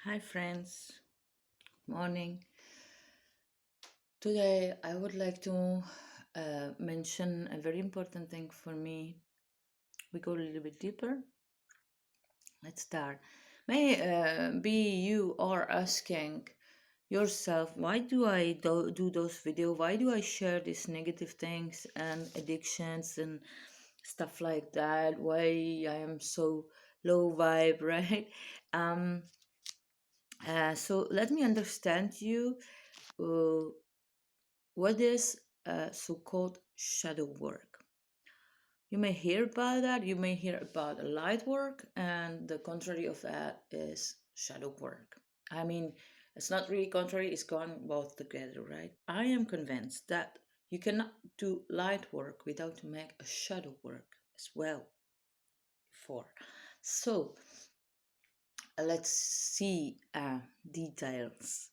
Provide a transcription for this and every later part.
Hi, friends. Morning. Today, I would like to mention a very important thing for me. We go a little bit deeper. Let's start. May be you are asking yourself, why do I do those videos? Why do I share these negative things and addictions and stuff like that? Why I am so low vibe, right? Um, so let me understand you. Uh, What is so-called shadow work? You may hear about that, you may hear about light work, and the contrary of that is shadow work. I mean, it's not really contrary, it's gone both together, right? I am convinced that you cannot do light work without make a shadow work as well before. So let's see details.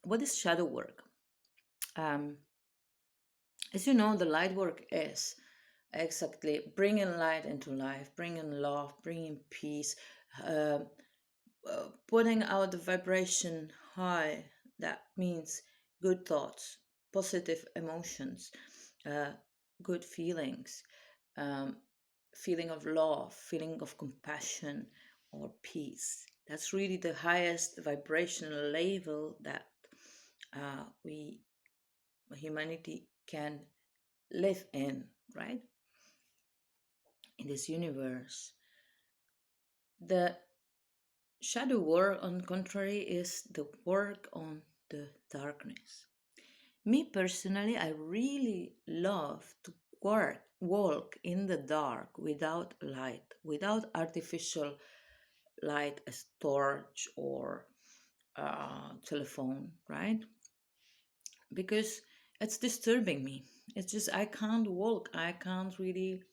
What is shadow work? Um, as you know, the light work is exactly bringing light into life, bringing love, bringing peace, uh, putting out the vibration high. That means good thoughts, positive emotions, uh, good feelings, um, feeling of love, feeling of compassion or peace. That's really the highest vibrational level that we humanity can live in, right? In this universe. The shadow work, on the contrary, is the work on the darkness. Me personally, I really love to walk in the dark without light, without artificial light as torch or telephone, right? Because it's disturbing me. It's just I can't walk. I don't really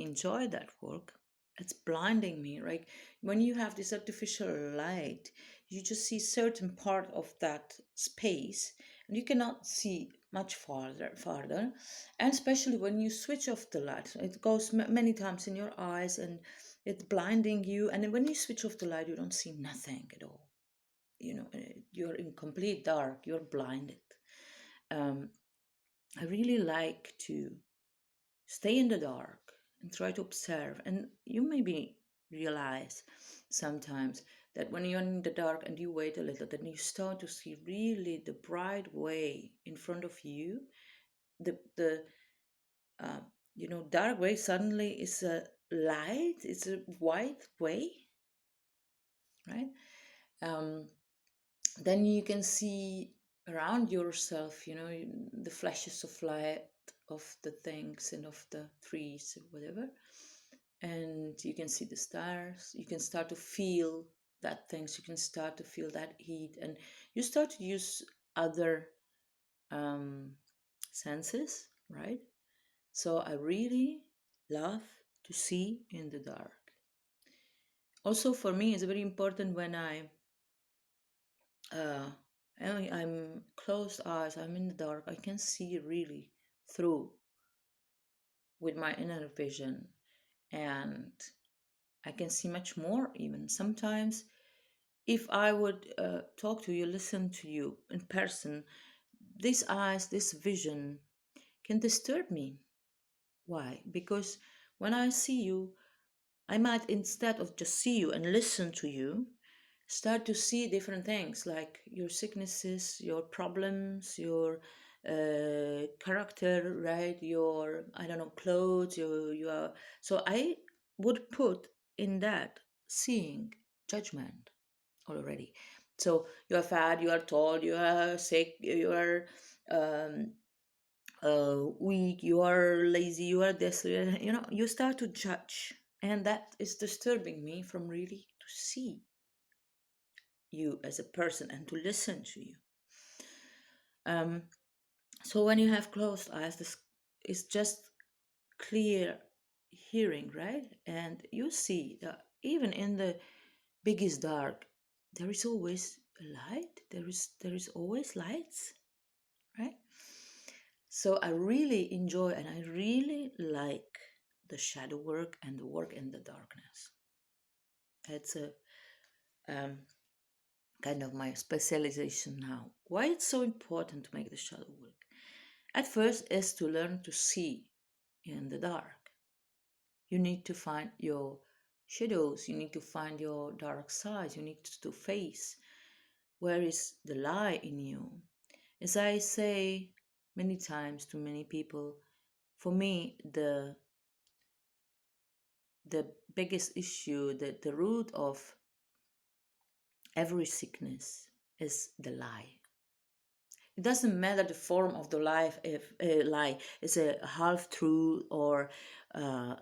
enjoy that work. It's blinding me. Like when you have this artificial light, you just see certain part of that space and you cannot see much farther. And especially when you switch off the light, so it goes many times in your eyes and it's blinding you. And then when you switch off the light, you don't see nothing at all. You're in complete dark, you're blinded. Um, I really like to stay in the dark and try to observe. And you maybe realize sometimes that when you're in the dark and you wait a little, then you start to see really the bright way in front of you. The uh, dark way suddenly is a light. It's a white way, right? Um, then you can see around yourself, the flashes of light of the things and of the trees or whatever, and you can see the stars. You can start to feel that things. You can start to feel that heat, and you start to use other um, senses, right? So I really love to see in the dark. Also, for me, it's very important when uh, I'm closed eyes, I'm in the dark, I can see really through with my inner vision, and I can see much more even. Sometimes, if I would talk to you, listen to you in person, these eyes, this vision can disturb me. Why? Because when I see you, I might, instead of just see you and listen to you, start to see different things like your sicknesses, your problems, your character, right? Your, I don't know, clothes, your. So I would put in that seeing judgment already. So you are fat, you are tall, you are sick, you are um, weak, you are lazy, you are this, you start to judge. And that is disturbing me from really to see you as a person and to listen to you. Um, so when you have closed eyes, this is just clear hearing, right? And you see that even in the biggest dark, there is always a light. There is always lights, right? So I really enjoy and I really like the shadow work and the work in the darkness. It's a um, kind of my specialization now. Why it's so important to make the shadow work? At first, is to learn to see in the dark. You need to find your shadows, you need to find your dark sides, you need to face where is the lie in you. As I say many times to many people, for me, the biggest issue, the root of every sickness is the lie. It doesn't matter the form of the life, if a lie is a half truth or uh,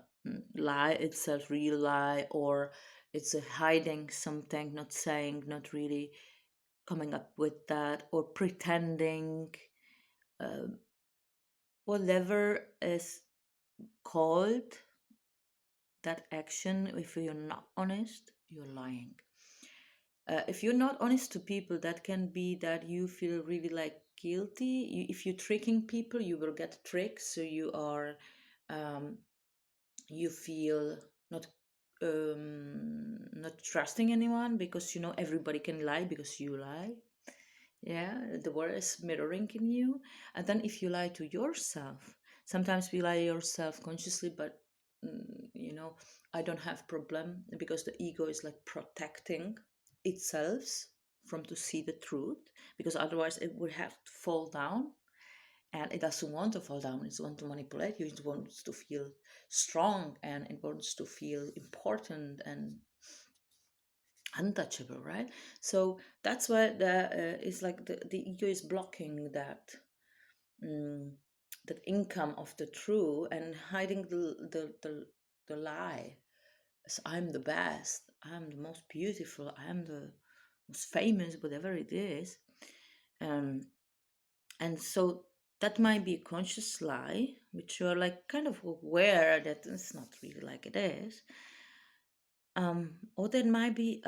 lie itself, real lie, or it's a hiding something, not saying, not really coming up with that, or pretending, uh, whatever is called that action. If you're not honest, you're lying. If you're not honest to people, that can be that you feel really like guilty. If you're tricking people, you will get tricked. So you are, um, you feel not not trusting anyone because you know everybody can lie because you lie. Yeah, the word is mirroring in you. And then if you lie to yourself, sometimes we lie yourself consciously, but you know, I don't have problem because the ego is like protecting itself from to see the truth, because otherwise it would have to fall down, and it doesn't want to fall down. It wants to manipulate you. It wants to feel strong, and it wants to feel important and untouchable, right? So that's why it's like the ego is blocking mm, that income of the true and hiding the lie. So I'm the best, I'm the most beautiful, I'm the most famous, whatever it is. um, and so that might be a conscious lie which you're like kind of aware that it's not really like it is. Or there might be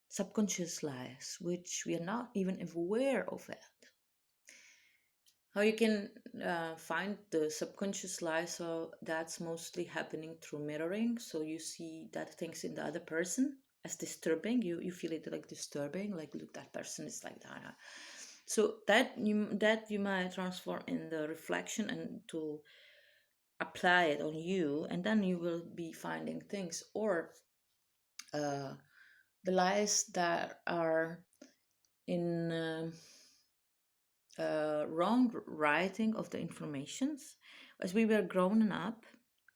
subconscious lies, which we are not even aware of it. How you can find the subconscious lies? So that's mostly happening through mirroring. So you see that things in the other person as disturbing. You feel it like disturbing. Like, look, that person is like that. So that you might transform in the reflection and to apply it on you, and then you will be finding things. Or uh, the lies that are in wrong writing of the informations. As we were growing up,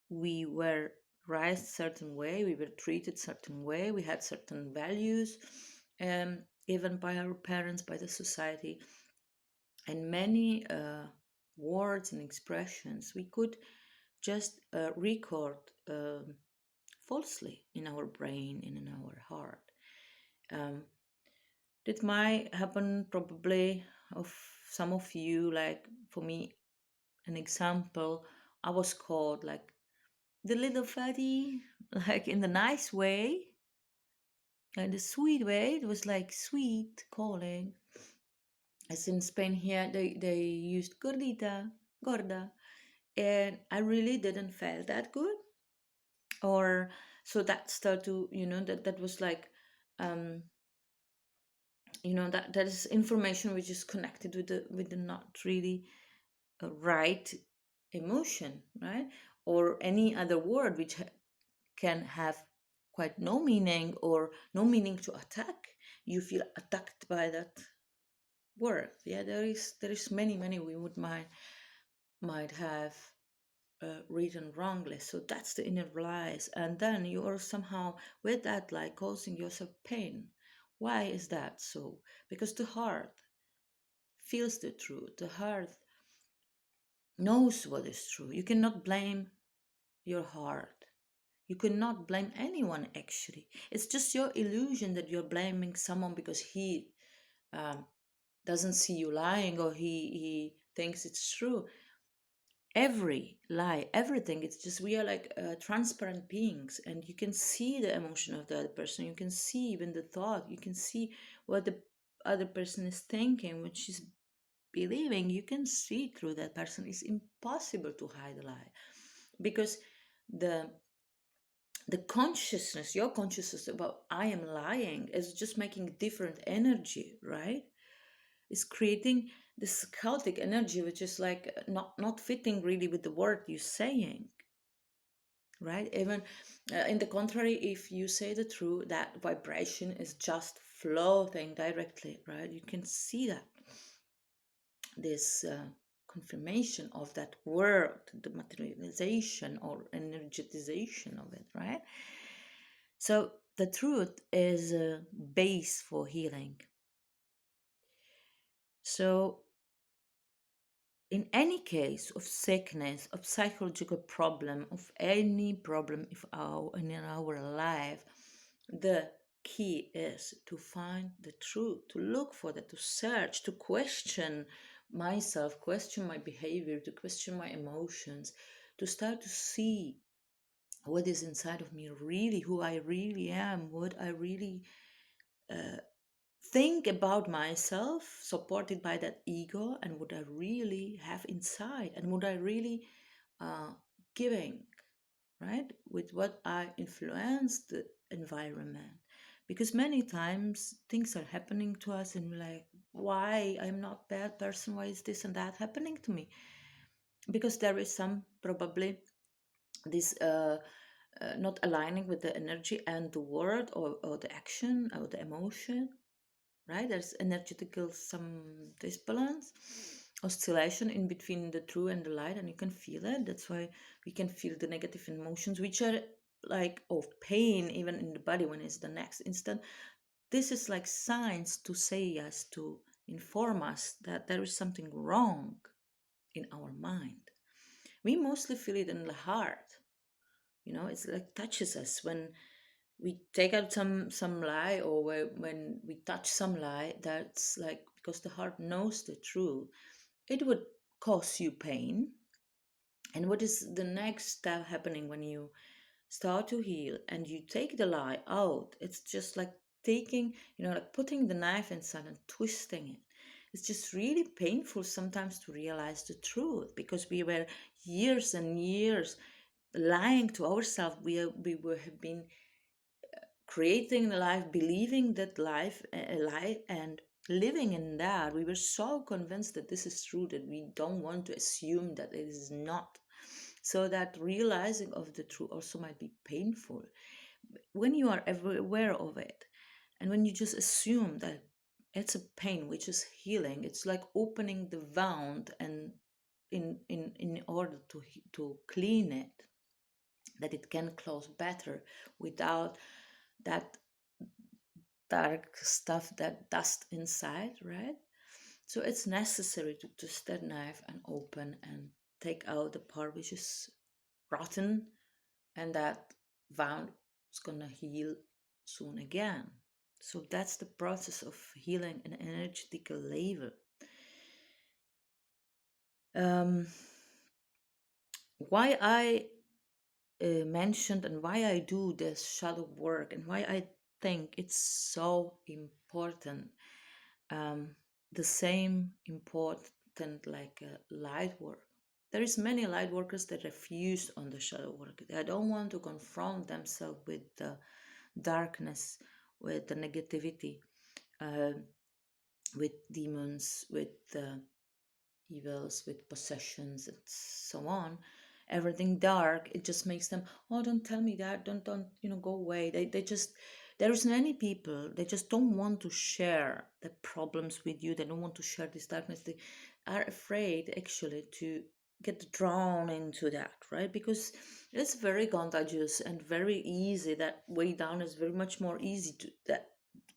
we were raised certain way, we were treated certain way, we had certain values, even by our parents, by the society, and many words and expressions we could just record falsely in our brain and in our heart. Um, It might happen probably of some of you, like for me, an example, I was called like the little fatty, like in the nice way, and the sweet way. It was like sweet calling. As in Spain here, they used gordita, gorda, and I really didn't feel that good. Or so that started to, that was like, um, that is information which is connected with the not really right emotion, right? Or any other word which can have quite no meaning or no meaning to attack. You feel attacked by that word. Yeah, there is many we would might have written wrongly. So that's the inner lies, and then you are somehow with that lie causing yourself pain. Why is that so? Because the heart feels the truth. The heart knows what is true. You cannot blame your heart. You cannot blame anyone actually. It's just your illusion that you're blaming someone because he um, doesn't see you lying, or he thinks it's true. Every lie, everything, it's just we are like transparent beings, and you can see the emotion of the other person. You can see even the thought. You can see what the other person is thinking, what she's believing. You can see through that person. It's impossible to hide a lie because the the consciousness, your consciousness about I am lying, is just making different energy, right? It's creating this chaotic energy, which is like not fitting really with the word you're saying, right? Even in the contrary, if you say the truth, that vibration is just floating directly, right? You can see that this confirmation of that word, the materialization or energetization of it, right? So the truth is a base for healing. So in any case of sickness, of psychological problem, of any problem in our life, the key is to find the truth, to look for that, to search, to question myself, question my behavior, to question my emotions, to start to see what is inside of me really, who I really am, what I really uh, think about myself, supported by that ego, and what I really have inside, and what I really uh, giving, right? With what I influence the environment. Because many times things are happening to us, and we're like, why I'm not bad person? Why is this and that happening to me? Because there is some probably this not aligning with the energy and the word or the action or the emotion, right? There's energetical some disbalance, oscillation in between the true and the light, and you can feel it. That's why we can feel the negative emotions, which are like of pain, even in the body when it's the next instant. This is like signs to say us, to inform us that there is something wrong in our mind. We mostly feel it in the heart. It's like touches us when we take out some lie, or when we touch some lie. That's like because the heart knows the truth. It would cause you pain. And what is the next step happening when you start to heal and you take the lie out? It's just like taking, like putting the knife inside and twisting it. It's just really painful sometimes to realize the truth, because we were years and years lying to ourselves. Have been creating the life, believing that life a lie, and living in that. We were so convinced that this is true that we don't want to assume that it is not. So that realizing of the truth also might be painful when you are ever aware of it, and when you just assume that it's a pain which is healing. It's like opening the wound, and in order to clean it, that it can close better without that dark stuff, that dust inside, right? So it's necessary to twist that knife and open and take out the part which is rotten, and that wound is gonna heal soon again. So that's the process of healing an energetical level. Um, why I mentioned and why I do this shadow work, and why I think it's so important, um, the same important like light work. There is many light workers that refuse on the shadow work. They don't want to confront themselves with the darkness, with the negativity, uh, with demons, with evils, with possessions, and so on. Everything dark, it just makes them, oh, don't tell me that, don't go away. They just, there's many people, they just don't want to share the problems with you. They don't want to share this darkness. They are afraid actually to get drawn into that, right? Because it's very contagious and very easy. That way down is very much more easy to that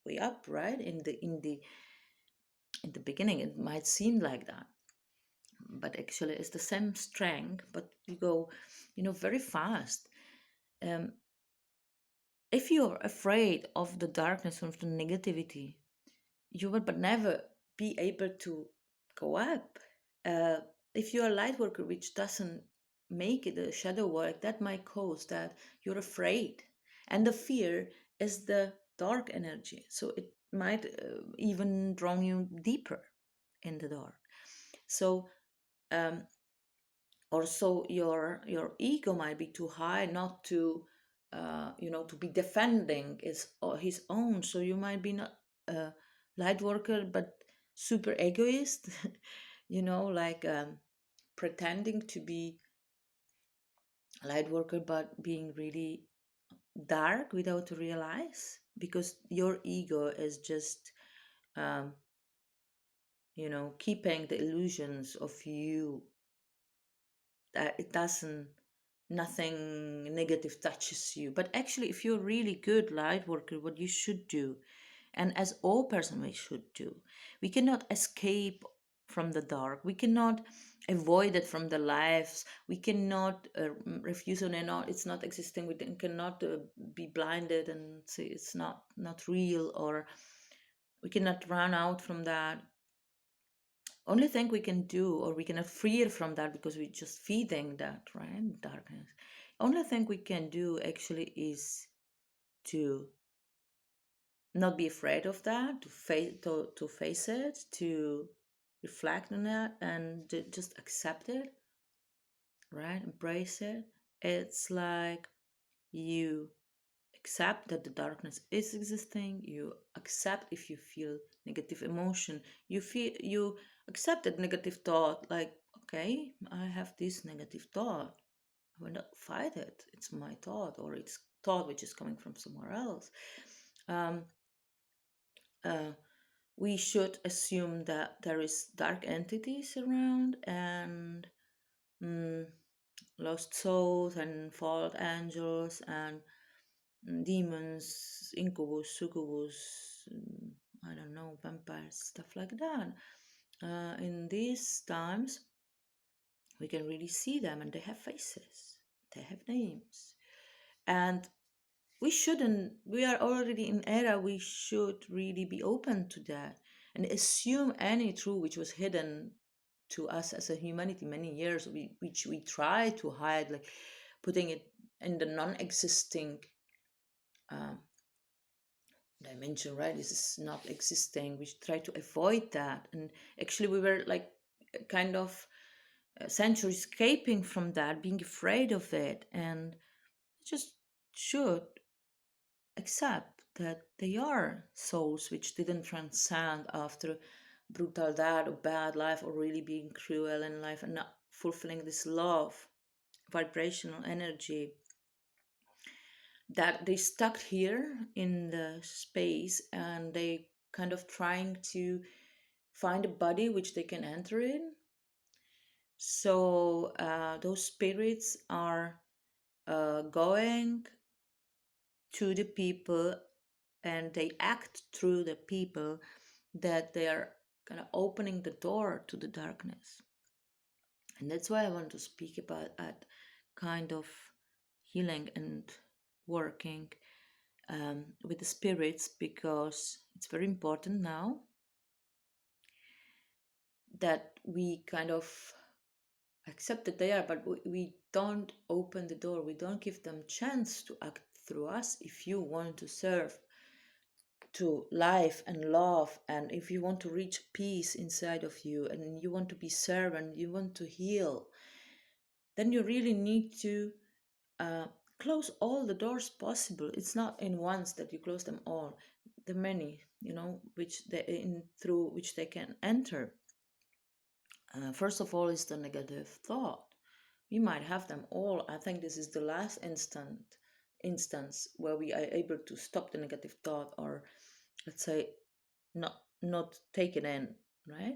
way up, right? In the beginning it might seem like that, but actually it's the same strength, but you go, very fast. um, if you're afraid of the darkness, of the negativity, you will but never be able to go up. uh, if you're a light worker which doesn't make it a shadow work, that might cause that you're afraid, and the fear is the dark energy, so it might even draw you deeper in the dark. So also your ego might be too high not to to be defending his own. So you might be not a light worker, but super egoist, like pretending to be a light worker, but being really dark without to realize, because your ego is just um, keeping the illusions of you, that it doesn't, nothing negative touches you. But actually, if you're really good light worker, what you should do, and as all person we should do, we cannot escape from the dark, we cannot avoid it from the lives, we cannot refuse on it, not it's not existing, we cannot be blinded and say it's not real, or we cannot run out from that. Only thing we can do, or we cannot free from that because we're just feeding that, right, darkness. Only thing we can do actually is to not be afraid of that, to face it, to reflect on it, and to just accept it, right? Embrace it. It's like you accept that the darkness is existing. You accept if you feel negative emotion. You accept that negative thought. Like, okay, I have this negative thought. I will not fight it. It's my thought, or it's thought which is coming from somewhere else. Um, uh, we should assume that there is dark entities around, and mm, lost souls and fallen angels and demons, incubus, succubus, I don't know, vampires, stuff like that. In these times, we can really see them, and they have faces, they have names, and we are already in era, we should really be open to that and assume any truth which was hidden to us as a humanity many years, which we try to hide, like putting it in the non-existing um, dimension, right? This is not existing, we try to avoid that. And actually we were like kind of centuries escaping from that, being afraid of it, and just should accept that they are souls which didn't transcend after brutal death or bad life, or really being cruel in life and not fulfilling this love vibrational energy, that they stuck here in the space, and they kind of trying to find a body which they can enter in. So those spirits are going to the people, and they act through the people, that they are kind of opening the door to the darkness. And that's why I want to speak about that kind of healing and working with the spirits, because it's very important now that we kind of accept that they are, but we don't open the door, we don't give them chance to act through us. If you want to serve to life and love, and if you want to reach peace inside of you, and you want to be servant, you want to heal, then you really need to uh, close all the doors possible. It's not in once that you close them all, the many, which they in through which they can enter. First of all is the negative thought. We might have them all. I think this is the last instance where we are able to stop the negative thought, or let's say not take it in, right?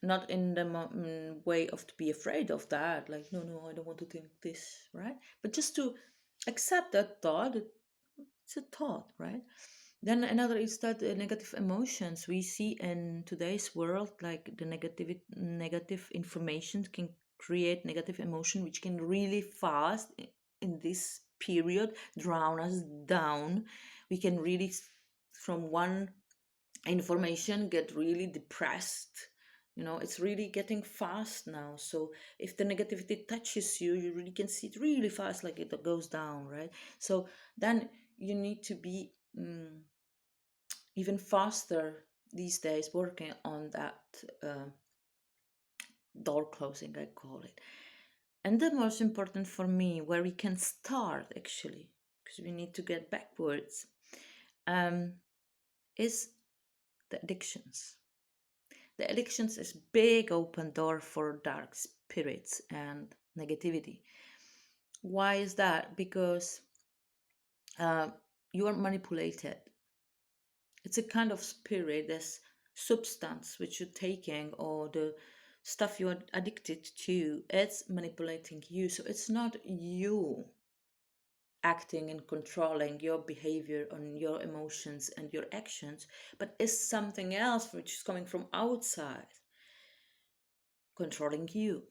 Not in the way of to be afraid of that, like no, I don't want to think this, right? But just to accept that thought, it's a thought, right? Then another is that the negative emotions we see in today's world, like the negative information can create negative emotion, which can really fast in this period drown us down. We can really from one information get really depressed. It's really getting fast now. So if the negativity touches you, you really can see it really fast, like it goes down, right? So then you need to be even faster these days working on that door closing, I call it. And the most important for me, where we can start actually, because we need to get backwards, um, is the addictions. The addictions is big open door for dark spirits and negativity. Why is that? Because uh, you are manipulated. It's a kind of spirit, this substance which you're taking or the stuff you're addicted to. It's manipulating you. So it's not you acting and controlling your behavior and your emotions and your actions, but is something else which is coming from outside controlling you.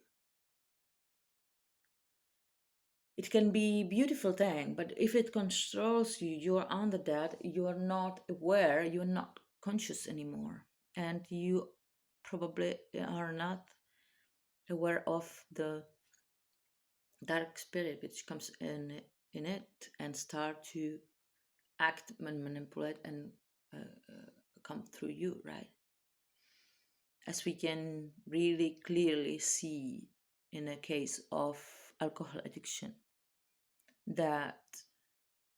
It can be a beautiful thing, but if it controls you, you're under that, you are not aware, you're not conscious anymore, and you probably are not aware of the dark spirit which comes in it and start to act and manipulate and come through you, right? As we can really clearly see in a case of alcohol addiction, that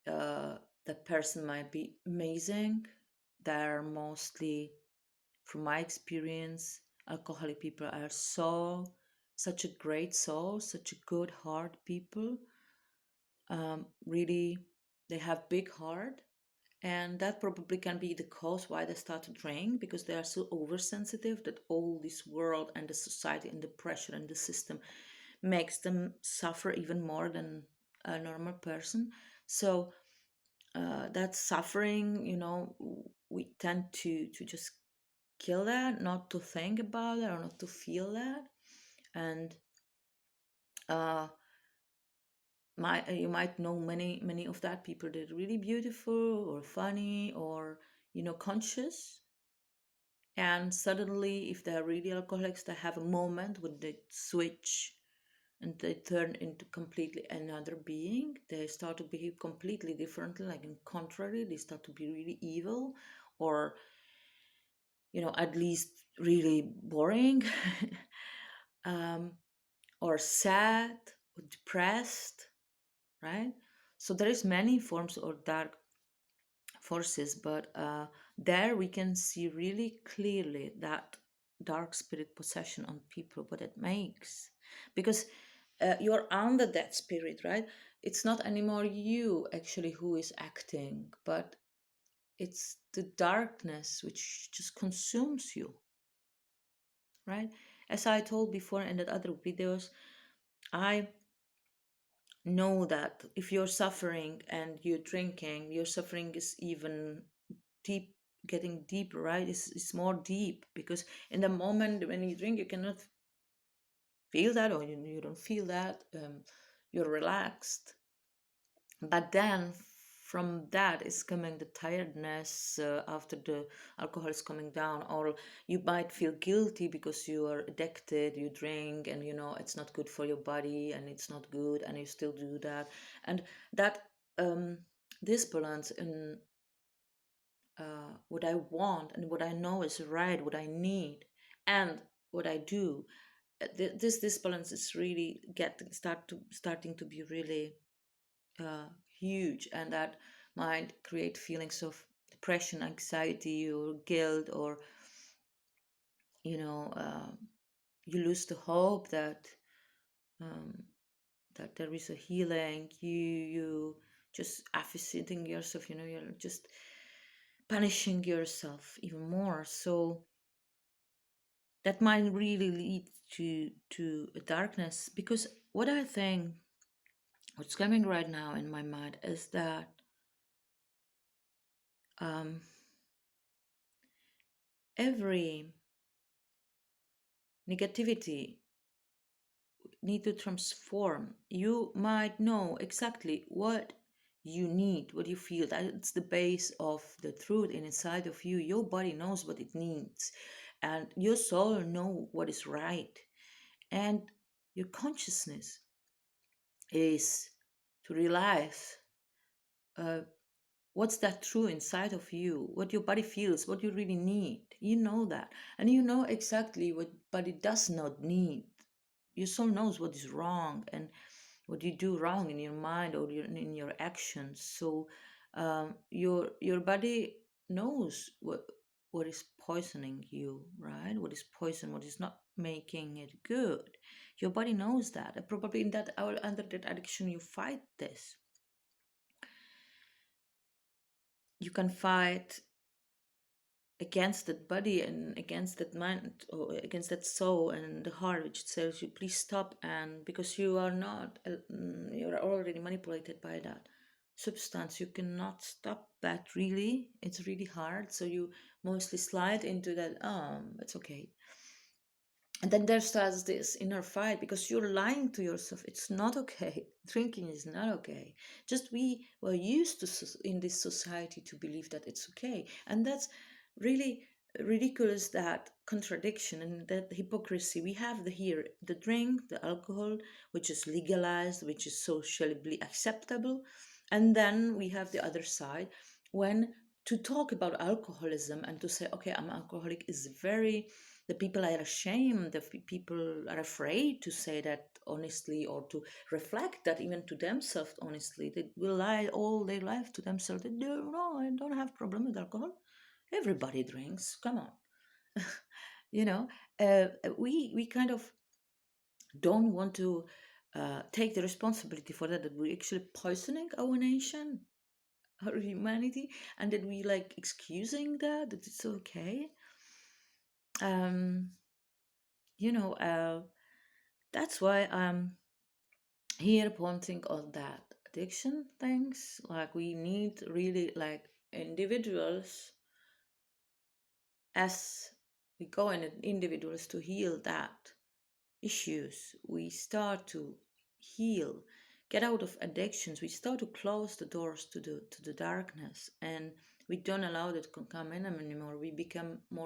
uh, the person might be amazing. They're mostly, from my experience, alcoholic people are such a great soul, such a good heart people. Really, they have big heart, and that probably can be the cause why they start to drink, because they are so oversensitive that all this world and the society and the pressure and the system makes them suffer even more than a normal person. So that suffering, we tend to just kill that, not to think about it or not to feel that. And uh, you might know many of that people that are really beautiful or funny or conscious, and suddenly if they're really alcoholics, they have a moment when they switch and they turn into completely another being. They start to behave completely differently, like in contrary, they start to be really evil, or at least really boring, um, or sad or depressed, right? So there is many forms of dark forces, but there we can see really clearly that dark spirit possession on people, what it makes, because you're under that spirit, right? It's not anymore you actually who is acting, but it's the darkness which just consumes you, right? As I told before in that other videos, I know that if you're suffering and you're drinking, your suffering is even deep, getting deeper, right? It's more deep, because in the moment when you drink, you cannot feel that, or you don't feel that. You're relaxed, but then from that is coming the tiredness after the alcohol is coming down, or you might feel guilty because you are addicted, you drink, and it's not good for your body and it's not good, and you still do that. And that disbalance in what I want and what I know is right, what I need, and what I do. This disbalance is really starting to be really uh, huge, and that might create feelings of depression, anxiety, or guilt, or you know uh, you lose the hope that um, that there is a healing. You just aphaseting yourself. You're just punishing yourself even more. So that might really lead to a darkness, because what I think, what's coming right now in my mind is that um, every negativity need to transform. You might know exactly what you need, what you feel. That's the base of the truth inside of you. Your body knows what it needs, and your soul know what is right. And your consciousness is to realize uh, what's that true inside of you, what your body feels, what you really need. You know that, and you know exactly what body does not need. Your soul knows what is wrong and what you do wrong in your mind or in your actions. So your body knows what is poisoning you, right? What is poison, what is not making it good. Your body knows that. And probably in that hour under that addiction, you fight this. You can fight against that body and against that mind or against that soul and the heart which tells you please stop, and because you are not you're already manipulated by that substance, you cannot stop that. Really, it's really hard, so you mostly slide into that, it's okay. And then there starts this inner fight because you're lying to yourself. It's not okay. Drinking is not okay. Just we were used to in this society to believe that it's okay. And that's really ridiculous, that contradiction and that hypocrisy. We have here the drink, the alcohol, which is legalized, which is socially acceptable. And then we have the other side when to talk about alcoholism and to say, okay, I'm alcoholic is very, the people are ashamed, the people are afraid to say that honestly or to reflect that even to themselves honestly. They will lie all their life to themselves. They do, no, I don't have problem with alcohol. Everybody drinks. Come on. you know, we kind of don't want to take the responsibility for that we're actually poisoning our nation, our humanity, and that we like excusing that it's okay. Um, you know, that's why I'm here pointing on that addiction things. Like we need really like individuals, as we go in individuals to heal that issues. We start to heal, get out of addictions. We start to close the doors to the darkness, and we don't allow that to come in anymore. We become more